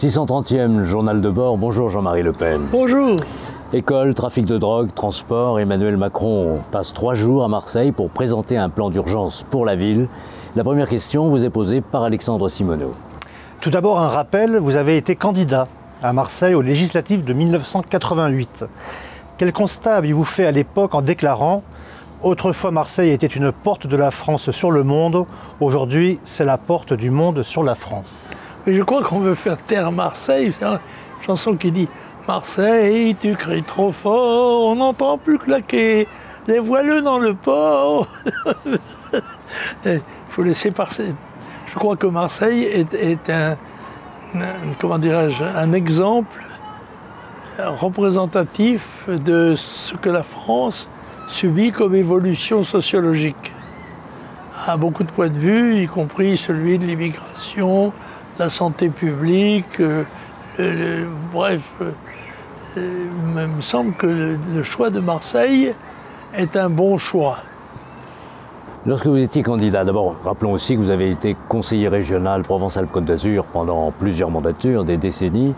630e journal de bord, bonjour Jean-Marie Le Pen. Bonjour. École, trafic de drogue, transport, Emmanuel Macron passe 3 jours à Marseille pour présenter un plan d'urgence pour la ville. La première question vous est posée par Alexandre Simoneau. Tout d'abord un rappel, vous avez été candidat à Marseille aux législatives de 1988. Quel constat avez-vous fait à l'époque en déclarant « Autrefois Marseille était une porte de la France sur le monde, aujourd'hui c'est la porte du monde sur la France ». Mais je crois qu'on veut faire taire Marseille, c'est une chanson qui dit « Marseille, tu cries trop fort, on n'entend plus claquer, les voileux dans le port ». Il faut laisser passer. Je crois que Marseille est un exemple représentatif de ce que la France subit comme évolution sociologique. À beaucoup de points de vue, y compris celui de l'immigration, de la santé publique, bref. Il me semble que le choix de Marseille est un bon choix. Lorsque vous étiez candidat, d'abord rappelons aussi que vous avez été conseiller régional Provence-Alpes-Côte d'Azur pendant plusieurs mandatures, des décennies.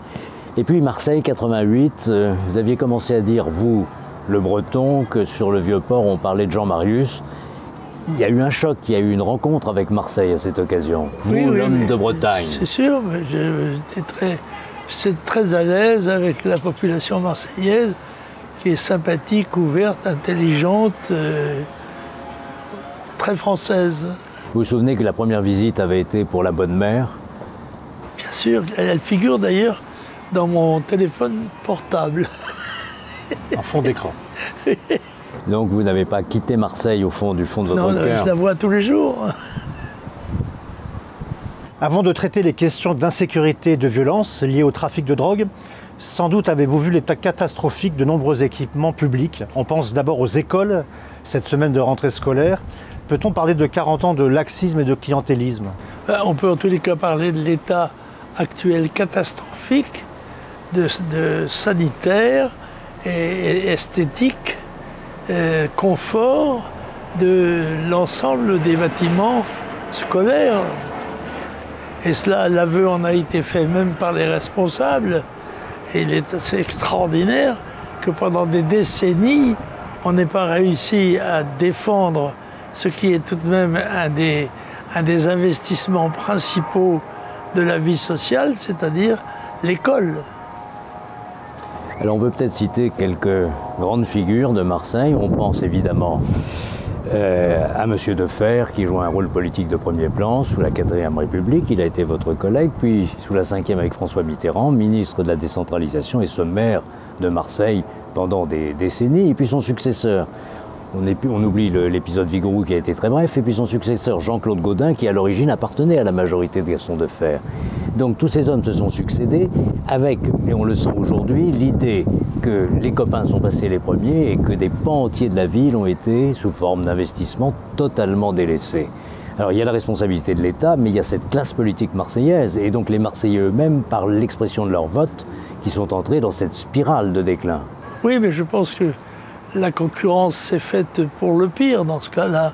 Et puis Marseille, 88, vous aviez commencé à dire, vous, le Breton, que sur le Vieux-Port, on parlait de Jean Marius. Il y a eu un choc, il y a eu une rencontre avec Marseille à cette occasion. Vous, oui, l'homme de Bretagne. C'est sûr, mais j'étais très à l'aise avec la population marseillaise, qui est sympathique, ouverte, intelligente, très française. Vous vous souvenez que la première visite avait été pour la Bonne Mère? Bien sûr, elle figure d'ailleurs dans mon téléphone portable. En fond d'écran. Donc vous n'avez pas quitté Marseille au fond de votre cœur? Non, je la vois tous les jours. Avant de traiter les questions d'insécurité et de violence liées au trafic de drogue, sans doute avez-vous vu l'état catastrophique de nombreux équipements publics. On pense d'abord aux écoles, cette semaine de rentrée scolaire. Peut-on parler de 40 ans de laxisme et de clientélisme? On peut en tous les cas parler de l'état actuel catastrophique, de sanitaire et esthétique, confort de l'ensemble des bâtiments scolaires. Et cela, l'aveu en a été fait même par les responsables. Et il est assez extraordinaire que pendant des décennies, on n'ait pas réussi à défendre ce qui est tout de même un des investissements principaux de la vie sociale, c'est-à-dire l'école. Alors on peut peut-être citer quelques grandes figures de Marseille. On pense évidemment à M. Defer, qui joue un rôle politique de premier plan sous la 4e République. Il a été votre collègue, puis sous la 5e avec François Mitterrand, ministre de la décentralisation et ce maire de Marseille pendant des décennies. Et puis son successeur, on oublie l'épisode Vigouroux qui a été très bref, et puis son successeur Jean-Claude Gaudin, qui à l'origine appartenait à la majorité de Gaston Defer. Donc tous ces hommes se sont succédés avec, et on le sent aujourd'hui, l'idée que les copains sont passés les premiers et que des pans entiers de la ville ont été, sous forme d'investissement, totalement délaissés. Alors il y a la responsabilité de l'État, mais il y a cette classe politique marseillaise, et donc les Marseillais eux-mêmes, par l'expression de leur vote, qui sont entrés dans cette spirale de déclin. Oui, mais je pense que la concurrence s'est faite pour le pire dans ce cas-là.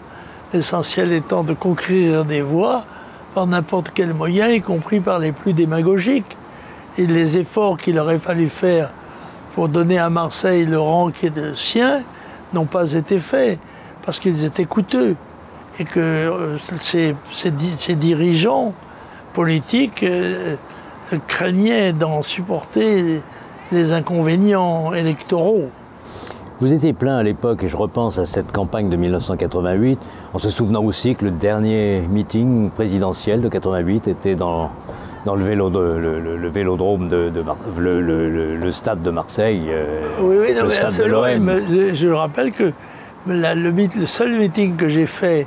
L'essentiel étant de conquérir des voix par n'importe quel moyen, y compris par les plus démagogiques. Et les efforts qu'il aurait fallu faire pour donner à Marseille le rang qui est le sien n'ont pas été faits, parce qu'ils étaient coûteux. Et que ces dirigeants politiques craignaient d'en supporter les inconvénients électoraux. Vous étiez plein à l'époque, et je repense à cette campagne de 1988, en se souvenant aussi que le dernier meeting présidentiel de 88 était dans le vélodrome, le stade de Marseille, le stade de l'OM. Je rappelle que le seul meeting que j'ai fait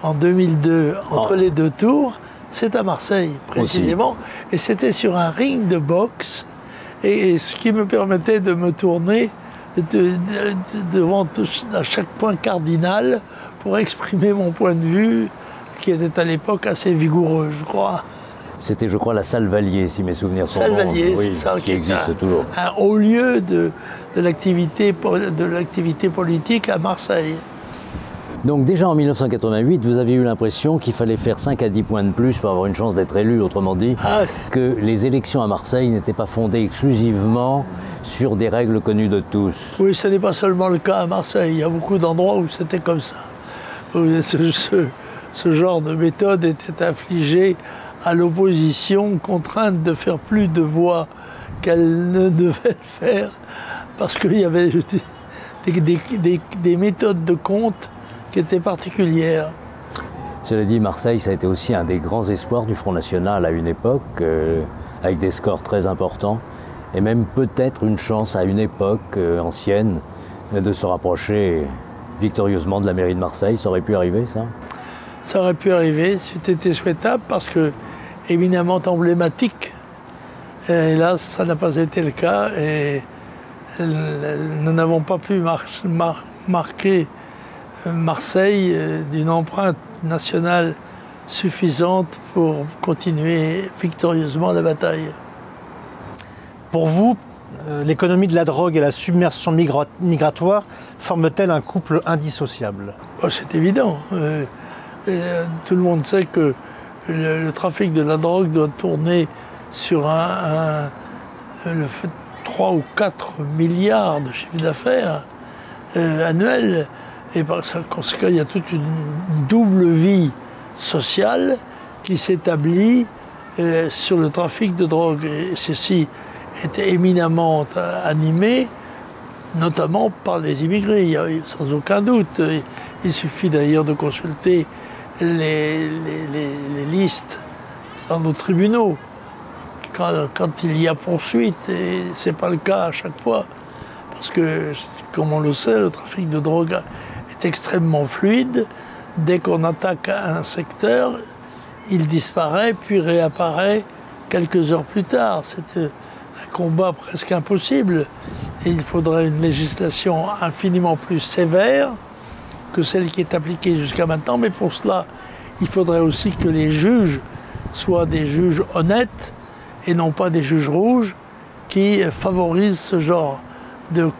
en 2002 entre les deux tours, c'est à Marseille précisément, aussi. Et c'était sur un ring de boxe, et ce qui me permettait de me tourner devant à chaque point cardinal pour exprimer mon point de vue, qui était à l'époque assez vigoureux, je crois. C'était, je crois, la salle Vallier, si mes souvenirs sont bons. Vallier, oui, c'est ça, qui existe toujours. Un haut lieu de l'activité politique à Marseille. Donc déjà en 1988, vous aviez eu l'impression qu'il fallait faire 5 à 10 points de plus pour avoir une chance d'être élu, autrement dit, que les élections à Marseille n'étaient pas fondées exclusivement sur des règles connues de tous. Oui, ce n'est pas seulement le cas à Marseille, il y a beaucoup d'endroits où c'était comme ça. Ce genre de méthode était infligée à l'opposition, contrainte de faire plus de voix qu'elle ne devait le faire, parce qu'il y avait des méthodes de compte qui étaient particulières. Cela dit, Marseille, ça a été aussi un des grands espoirs du Front National à une époque, avec des scores très importants, et même peut-être une chance à une époque ancienne de se rapprocher victorieusement de la mairie de Marseille. Ça aurait pu arriver, ça? Ça aurait pu arriver, c'était souhaitable, parce que éminemment emblématique. Et là, ça n'a pas été le cas, et nous n'avons pas pu marquer Marseille d'une empreinte nationale suffisante pour continuer victorieusement la bataille. Pour vous, l'économie de la drogue et la submersion migratoire forment-elles un couple indissociable? C'est évident. Tout le monde sait que le trafic de la drogue doit tourner sur 3 ou 4 milliards de chiffre d'affaires annuel. Et par conséquent, il y a toute une double vie sociale qui s'établit sur le trafic de drogue. Et ceci est éminemment animé, notamment par les immigrés, sans aucun doute. Il suffit d'ailleurs de consulter les listes dans nos tribunaux quand il y a poursuite, et ce n'est pas le cas à chaque fois, parce que, comme on le sait, le trafic de drogue est extrêmement fluide. Dès qu'on attaque un secteur, il disparaît puis réapparaît quelques heures plus tard. C'est un combat presque impossible, et il faudrait une législation infiniment plus sévère que celle qui est appliquée jusqu'à maintenant, mais pour cela, il faudrait aussi que les juges soient des juges honnêtes et non pas des juges rouges qui favorisent ce genre de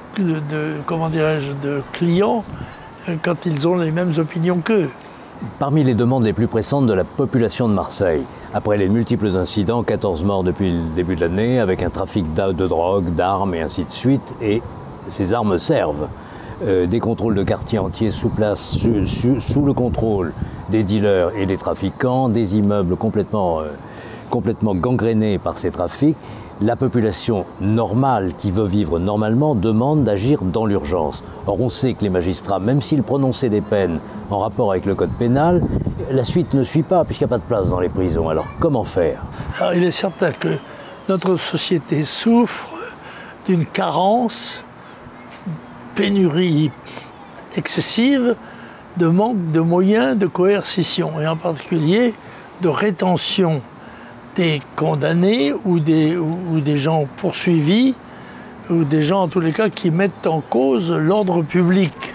clients quand ils ont les mêmes opinions qu'eux. Parmi les demandes les plus pressantes de la population de Marseille, après les multiples incidents, 14 morts depuis le début de l'année, avec un trafic de drogue, d'armes et ainsi de suite, et ces armes servent. Des contrôles de quartiers entiers sous le contrôle des dealers et des trafiquants, des immeubles complètement gangrénés par ces trafics. La population normale qui veut vivre normalement demande d'agir dans l'urgence. Or on sait que les magistrats, même s'ils prononçaient des peines en rapport avec le code pénal, la suite ne suit pas puisqu'il n'y a pas de place dans les prisons. Alors comment faire? Alors, il est certain que notre société souffre d'une carence, pénurie excessive, de manque de moyens de coercition, et en particulier de rétention des condamnés ou des gens poursuivis, ou des gens en tous les cas qui mettent en cause l'ordre public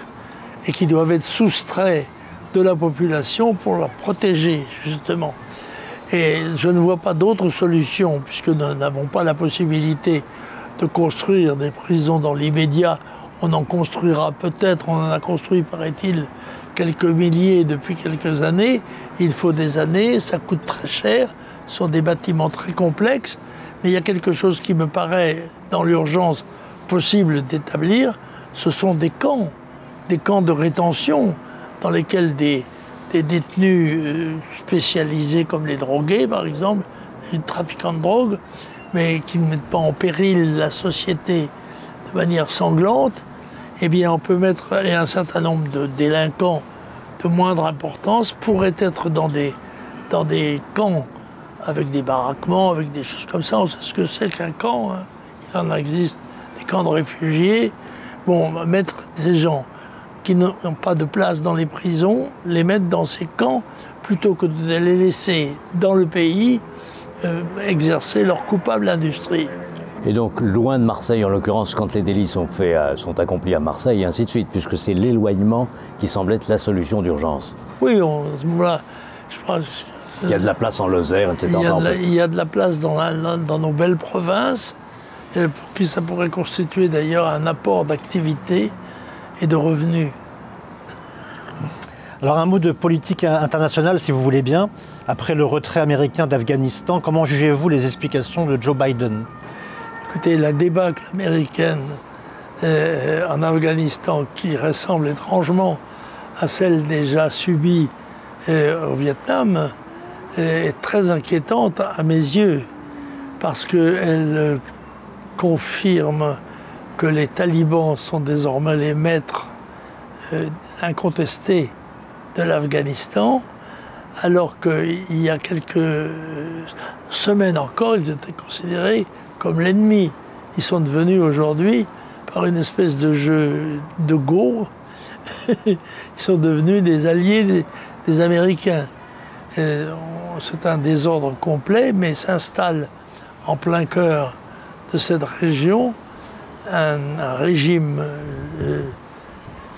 et qui doivent être soustraits de la population pour la protéger, justement. Et je ne vois pas d'autre solution, puisque nous n'avons pas la possibilité de construire des prisons dans l'immédiat. On en construira peut-être, on en a construit, paraît-il, quelques milliers depuis quelques années. Il faut des années, ça coûte très cher, ce sont des bâtiments très complexes, mais il y a quelque chose qui me paraît, dans l'urgence, possible d'établir, ce sont des camps de rétention, dans lesquels des détenus spécialisés comme les drogués, par exemple, les trafiquants de drogue, mais qui ne mettent pas en péril la société de manière sanglante, eh bien on peut mettre, et un certain nombre de délinquants de moindre importance pourraient être dans des camps avec des baraquements, avec des choses comme ça. On sait ce que c'est qu'un camp, hein. Il en existe, des camps de réfugiés. Bon, on va mettre des gens qui n'ont pas de place dans les prisons, les mettre dans ces camps, plutôt que de les laisser dans le pays exercer leur coupable industrie. Et donc, loin de Marseille, en l'occurrence, quand les délits sont accomplis à Marseille, et ainsi de suite, puisque c'est l'éloignement qui semble être la solution d'urgence. Oui, à ce moment-là, je pense il y a de la place en Lozère, etc. Il y a de la place dans nos belles provinces, pour qui ça pourrait constituer d'ailleurs un apport d'activité et de revenus. Alors un mot de politique internationale, si vous voulez bien. Après le retrait américain d'Afghanistan, comment jugez-vous les explications de Joe Biden? Écoutez, la débâcle américaine en Afghanistan, qui ressemble étrangement à celle déjà subie au Vietnam, est très inquiétante à mes yeux, parce qu'elle confirme que les talibans sont désormais les maîtres incontestés de l'Afghanistan, alors qu'il y a quelques semaines encore, ils étaient considérés comme l'ennemi. Ils sont devenus aujourd'hui, par une espèce de jeu de go, ils sont devenus des alliés des Américains. C'est un désordre complet, mais s'installe en plein cœur de cette région un régime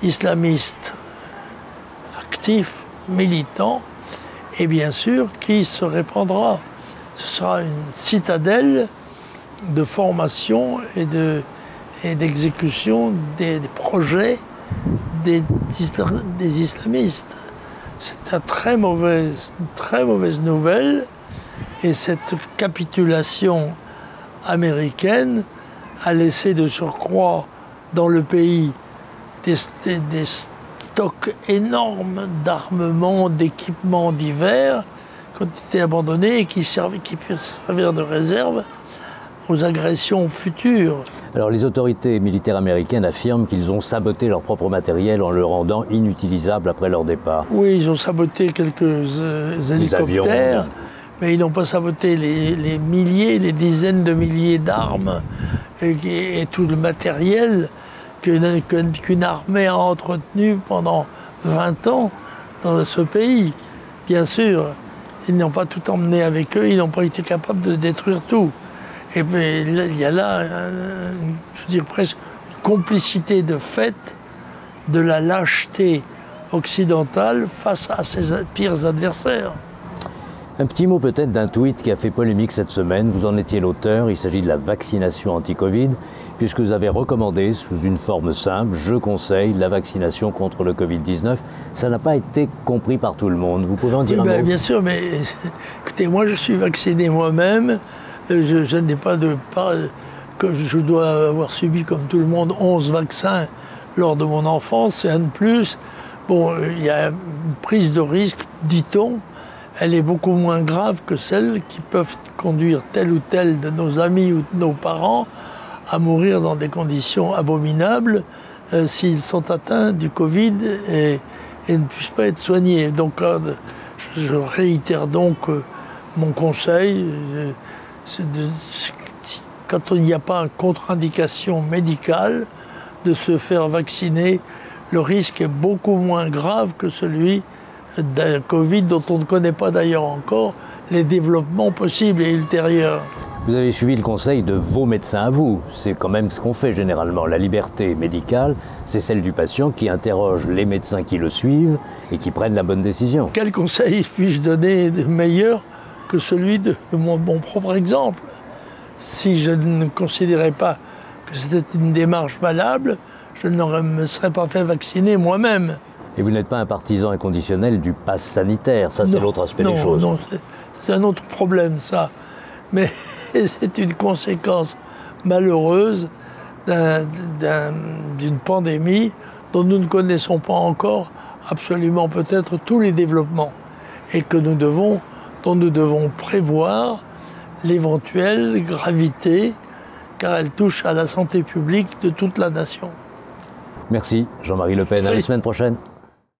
islamiste actif, militant, et bien sûr qui se répandra. Ce sera une citadelle de formation et d'exécution des projets des islamistes. C'est une très mauvaise nouvelle, et cette capitulation américaine a laissé de surcroît dans le pays des stocks énormes d'armements, d'équipements divers qui ont été abandonnés et qui peuvent servir de réserve aux agressions futures. Alors les autorités militaires américaines affirment qu'ils ont saboté leur propre matériel en le rendant inutilisable après leur départ. Oui, ils ont saboté quelques hélicoptères, mais ils n'ont pas saboté les milliers, les dizaines de milliers d'armes et tout le matériel qu'une armée a entretenu pendant 20 ans dans ce pays. Bien sûr, ils n'ont pas tout emmené avec eux, ils n'ont pas été capables de détruire tout. Et bien, il y a là, je dirais presque, une complicité de fait de la lâcheté occidentale face à ses pires adversaires. Un petit mot peut-être d'un tweet qui a fait polémique cette semaine. Vous en étiez l'auteur. Il s'agit de la vaccination anti-Covid, puisque vous avez recommandé, sous une forme simple, je conseille la vaccination contre le Covid-19. Ça n'a pas été compris par tout le monde. Vous pouvez en dire un mot? Bien sûr, mais écoutez, moi je suis vacciné moi-même. Je n'ai pas que je dois avoir subi comme tout le monde 11 vaccins lors de mon enfance, et un de plus. Bon, il y a une prise de risque, dit-on, elle est beaucoup moins grave que celles qui peuvent conduire tel ou tel de nos amis ou de nos parents à mourir dans des conditions abominables s'ils sont atteints du Covid et ne puissent pas être soignés. Donc je réitère donc mon conseil. Quand il n'y a pas une contre-indication médicale, de se faire vacciner. Le risque est beaucoup moins grave que celui d'un Covid dont on ne connaît pas d'ailleurs encore les développements possibles et ultérieurs. Vous avez suivi le conseil de vos médecins à vous. C'est quand même ce qu'on fait généralement. La liberté médicale, c'est celle du patient qui interroge les médecins qui le suivent et qui prennent la bonne décision. Quel conseil puis-je donner de meilleur que celui de mon propre exemple? Si je ne considérais pas que c'était une démarche valable, je ne me serais pas fait vacciner moi-même. Et vous n'êtes pas un partisan inconditionnel du pass sanitaire, ça c'est l'autre aspect des choses. Non, c'est un autre problème ça. Mais c'est une conséquence malheureuse d'une pandémie dont nous ne connaissons pas encore absolument peut-être tous les développements et dont nous devons prévoir l'éventuelle gravité car elle touche à la santé publique de toute la nation. Merci Jean-Marie Le Pen, à la semaine prochaine.